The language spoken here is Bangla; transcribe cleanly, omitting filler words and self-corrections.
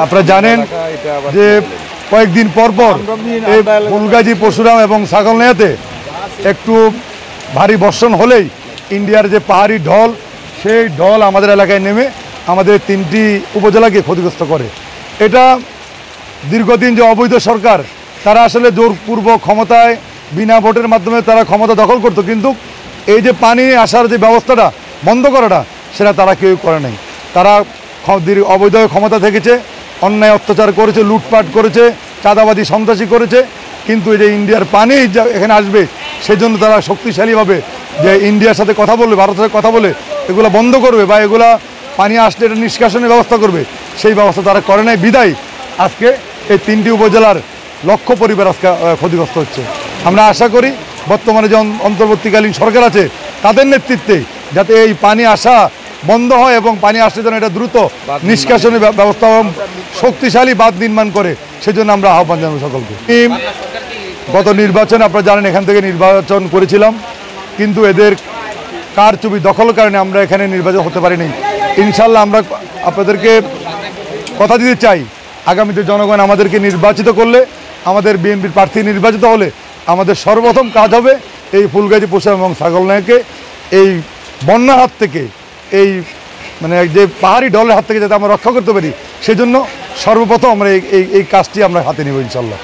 আপনারা জানেন যে কয়েকদিন পর পর এই ফুলগাজী, পরশুরাম এবং ছাগলনাইয়াতে একটু ভারী বর্ষণ হলেই ইন্ডিয়ার যে পাহাড়ি ঢল, সেই ঢল আমাদের এলাকায় নেমে আমাদের 3টি উপজেলাকে ক্ষতিগ্রস্ত করে। এটা দীর্ঘদিন যে অবৈধ সরকার, তারা আসলে জোরপূর্বক ক্ষমতায় বিনা ভোটের মাধ্যমে তারা ক্ষমতা দখল করতো, কিন্তু এই যে পানি আসার যে ব্যবস্থাটা বন্ধ করাটা, সেটা তারা কেউ করে নাই। তারা অবৈধ ক্ষমতা থেকেছে, অন্যায় অত্যাচার করেছে, লুটপাট করেছে, চাঁদাবাদী সন্ত্রাসী করেছে। কিন্তু এই যে ইন্ডিয়ার পানি এখানে আসবে, সেজন্য তারা শক্তিশালীভাবে যে ইন্ডিয়ার সাথে কথা বলবে, ভারতের সাথে কথা বলে এগুলো বন্ধ করবে বা এগুলা পানি আসলে এটা নিষ্কাশনের ব্যবস্থা করবে, সেই ব্যবস্থা তারা করে নাই। বিদায় আজকে এই 3টি উপজেলার লক্ষ পরিবার আজকে ক্ষতিগ্রস্ত হচ্ছে। আমরা আশা করি বর্তমানে যে অন্তর্বর্তীকালীন সরকার আছে, তাদের নেতৃত্বে যাতে এই পানি আসা বন্ধ হয় এবং পানি আসলে যেন এটা দ্রুত নিষ্কাশনের ব্যবস্থা এবং শক্তিশালী বাঁধ নির্মাণ করে, সেজন্য আমরা আহ্বান জানাবো সকলকে। গত নির্বাচনে আপনারা জানেন এখান থেকে নির্বাচন করেছিলাম, কিন্তু এদের কারচুপি দখলের কারণে আমরা এখানে নির্বাচন হতে পারিনি। ইনশাল্লাহ আমরা আপনাদেরকে কথা দিতে চাই, আগামীতে জনগণ আমাদেরকে নির্বাচিত করলে, আমাদের বিএনপির প্রার্থী নির্বাচিত হলে আমাদের সর্বপ্রথম কাজ হবে এই ফুলগাজী, পরশুরাম এবং ছাগলনাইয়াকে এই বন্যার হাত থেকে, এই মানে যে পাহাড়ি ঢলের হাত থেকে যাতে আমরা রক্ষা করতে পারি, সেজন্য সর্বপ্রথম আমরা এই কাজটি আমরা হাতে নেব ইনশাল্লাহ।